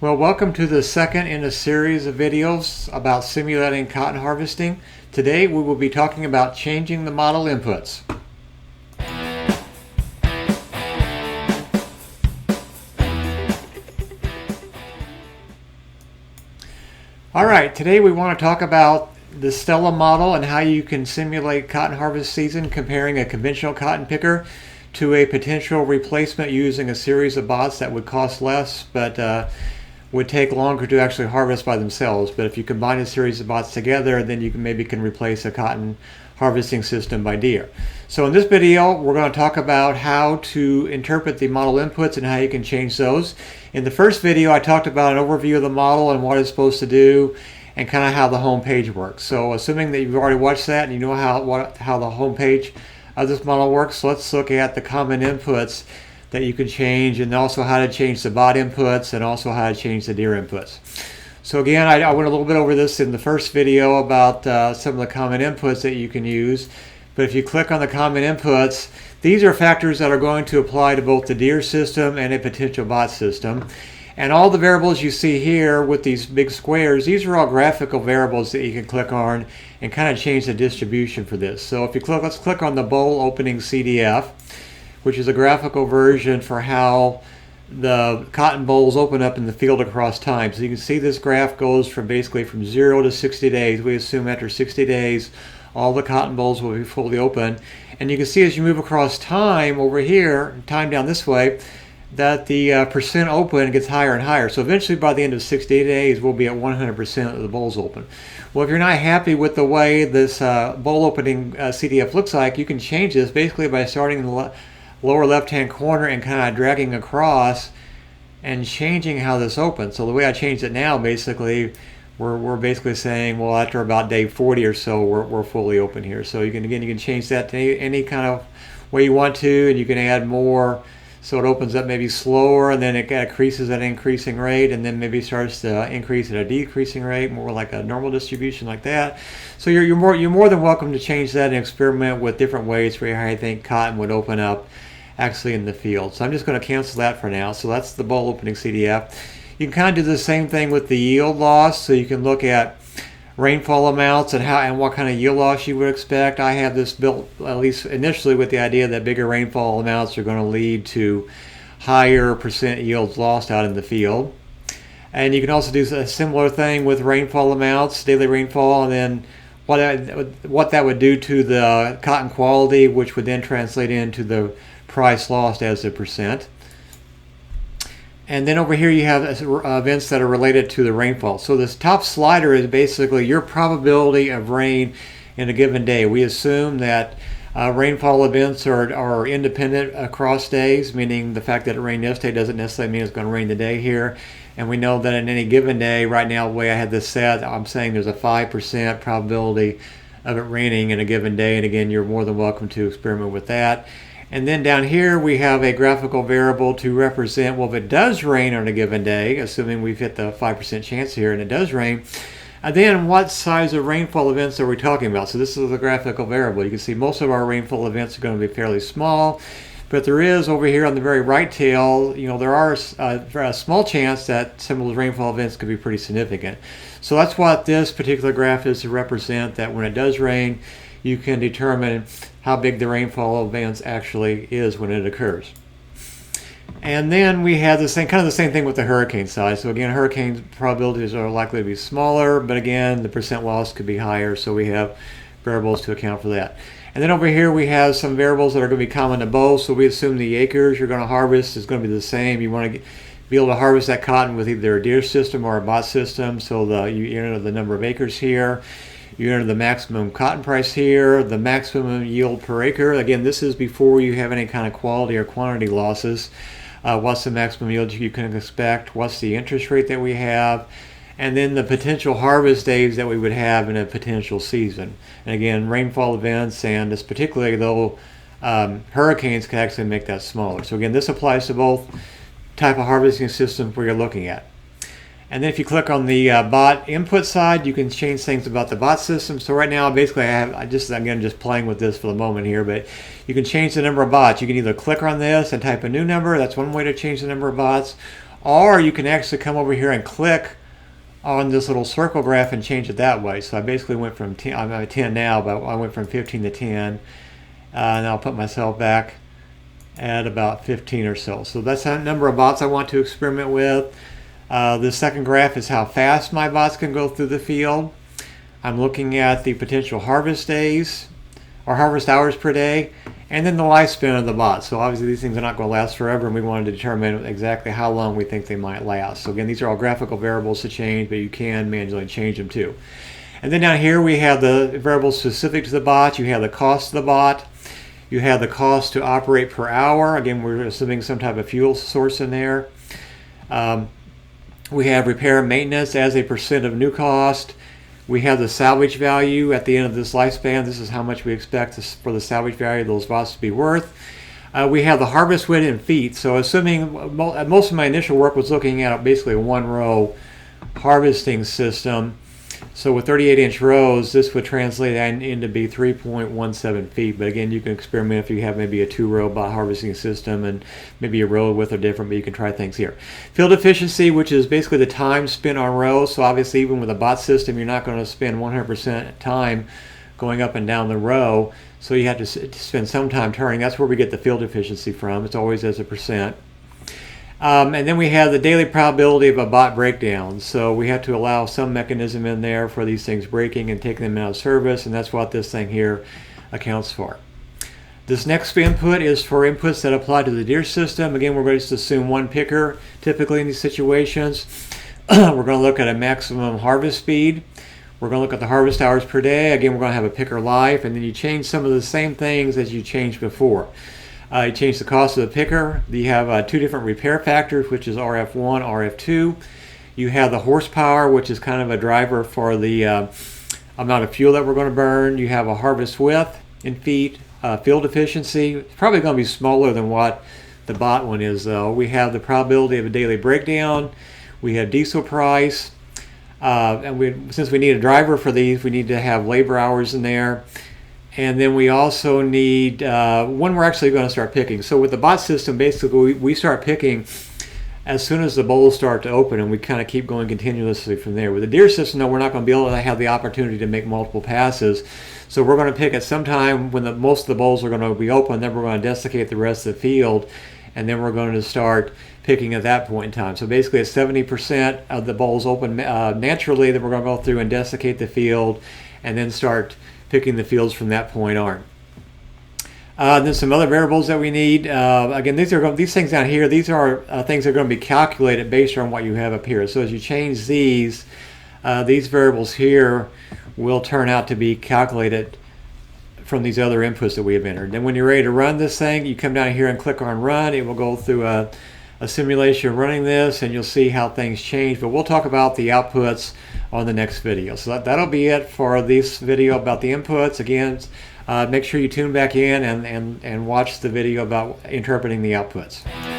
Well, welcome to the second in a series of videos about simulating cotton harvesting. Today we will be talking about changing the model inputs. Alright, today we want to talk about the Stella model and how you can simulate cotton harvest season comparing a conventional cotton picker to a potential replacement using a series of bots that would cost less but would take longer to actually harvest by themselves. But if you combine a series of bots together, then you can replace a cotton harvesting system by Deere. So in this video, we're going to talk about how to interpret the model inputs and how you can change those. In the first video, I talked about an overview of the model and what it's supposed to do and kind of how the home page works. So assuming that you've already watched that and you know how the home page of this model works, let's look at the common inputs that you can change, and also how to change the bot inputs and also how to change the Deere inputs. So again, I went a little bit over this in the first video about some of the common inputs that you can use. But if you click on the common inputs, these are factors that are going to apply to both the Deere system and a potential bot system. And all the variables you see here with these big squares, these are all graphical variables that you can click on and kind of change the distribution for this. So if you click, let's click on the bowl opening CDF, which is a graphical version for how the cotton bolls open up in the field across time. So you can see this graph goes from basically from 0 to 60 days. We assume after 60 days all the cotton bolls will be fully open. And you can see as you move across time over here, time down this way, that the percent open gets higher and higher. So eventually by the end of 60 days we'll be at 100% of the bolls open. Well, if you're not happy with the way this bowl opening CDF looks like, you can change this basically by starting in the lower left hand corner and kind of dragging across and changing how this opens. So the way I changed it now, basically we're basically saying, well, after about day 40 or so we're fully open here. So you can change that to any kind of way you want to, and you can add more so it opens up maybe slower and then it increases at an increasing rate and then maybe starts to increase at a decreasing rate, more like a normal distribution like that. So you're more than welcome to change that and experiment with different ways for how you think cotton would open up actually in the field. So I'm just going to cancel that for now. So that's the bowl opening CDF. You can kind of do the same thing with the yield loss. So you can look at rainfall amounts and what kind of yield loss you would expect. I have this built at least initially with the idea that bigger rainfall amounts are going to lead to higher percent yields lost out in the field. And you can also do a similar thing with rainfall amounts, daily rainfall, and then what that would do to the cotton quality, which would then translate into the price lost as a percent. And then over here you have events that are related to the rainfall. So this top slider is basically your probability of rain in a given day. We assume that rainfall events are independent across days, meaning the fact that it rained yesterday doesn't necessarily mean it's going to rain today here. And we know that in any given day, right now the way I had this set, I'm saying there's a 5% probability of it raining in a given day. And again, you're more than welcome to experiment with that. And then down here we have a graphical variable to represent, well, if it does rain on a given day, assuming we've hit the 5% chance here and it does rain, and then what size of rainfall events are we talking about? So this is the graphical variable. You can see most of our rainfall events are going to be fairly small, but there is over here on the very right tail, there are a small chance that some of those rainfall events could be pretty significant. So that's what this particular graph is to represent, that when it does rain, you can determine how big the rainfall events actually is when it occurs. And then we have kind of the same thing with the hurricane size. So again, hurricane probabilities are likely to be smaller, but again, the percent loss could be higher, so we have variables to account for that. And then over here we have some variables that are going to be common to both. So we assume the acres you're going to harvest is going to be the same. You want to be able to harvest that cotton with either a Deere system or a bot system. So you enter the number of acres here. You enter the maximum cotton price here, the maximum yield per acre. Again, this is before you have any kind of quality or quantity losses. What's the maximum yield you can expect? What's the interest rate that we have? And then the potential harvest days that we would have in a potential season. And again, rainfall events, and this particularly though hurricanes can actually make that smaller. So again, this applies to both type of harvesting systems where you're looking at. And then if you click on the bot input side, you can change things about the bot system. So right now, basically, I'm just playing with this for the moment here, but you can change the number of bots. You can either click on this and type a new number. That's one way to change the number of bots. Or you can actually come over here and click on this little circle graph and change it that way. So I basically went from 10, I'm at 10 now, but I went from 15 to 10. And I'll put myself back at about 15 or so. So that's the number of bots I want to experiment with. The second graph is how fast my bots can go through the field. I'm looking at the potential harvest days or harvest hours per day, and then the lifespan of the bot. So obviously these things are not going to last forever, and we wanted to determine exactly how long we think they might last. So again, these are all graphical variables to change, but you can manually change them too. And then down here we have the variables specific to the bot. You have the cost of the bot. You have the cost to operate per hour. Again, we're assuming some type of fuel source in there. We have repair and maintenance as a percent of new cost. We have the salvage value at the end of this lifespan. This is how much we expect for the salvage value of those bots to be worth. We have the harvest width in feet. So assuming most of my initial work was looking at basically a one-row harvesting system. So with 38-inch rows, this would translate into be 3.17 feet. But again, you can experiment if you have maybe a two-row bot harvesting system and maybe a row width are different, but you can try things here. Field efficiency, which is basically the time spent on rows. So obviously, even with a bot system, you're not going to spend 100% time going up and down the row. So you have to spend some time turning. That's where we get the field efficiency from. It's always as a percent. And then we have the daily probability of a bot breakdown. So we have to allow some mechanism in there for these things breaking and taking them out of service, and that's what this thing here accounts for. This next input is for inputs that apply to the deer system. Again, we're going to assume one picker typically in these situations. We're going to look at a maximum harvest speed. We're going to look at the harvest hours per day. Again, we're going to have a picker life, and then you change some of the same things as you changed before. You change the cost of the picker. You have two different repair factors, which is RF1, RF2. You have the horsepower, which is kind of a driver for the amount of fuel that we're going to burn. You have a harvest width in feet, field efficiency. It's probably going to be smaller than what the bot one is, though. We have the probability of a daily breakdown. We have diesel price. And since we need a driver for these, we need to have labor hours in there. And then we also need when we're actually going to start picking. So with the bot system, basically we start picking as soon as the bowls start to open, and we kind of keep going continuously from there. With the deer system, though, we're not going to be able to have the opportunity to make multiple passes. So we're going to pick at some time when most of the bowls are going to be open, then we're going to desiccate the rest of the field, and then we're going to start picking at that point in time. So basically at 70% of the bowls open naturally, then we're going to go through and desiccate the field and then start picking the fields from that point on. Then some other variables that we need. Again, these things down here, these are things that are going to be calculated based on what you have up here. So as you change these variables here will turn out to be calculated from these other inputs that we have entered. Then when you're ready to run this thing, you come down here and click on run. It will go through a simulation running this, and you'll see how things change. But we'll talk about the outputs on the next video. So that'll be it for this video about the inputs. Again, make sure you tune back in and watch the video about interpreting the outputs.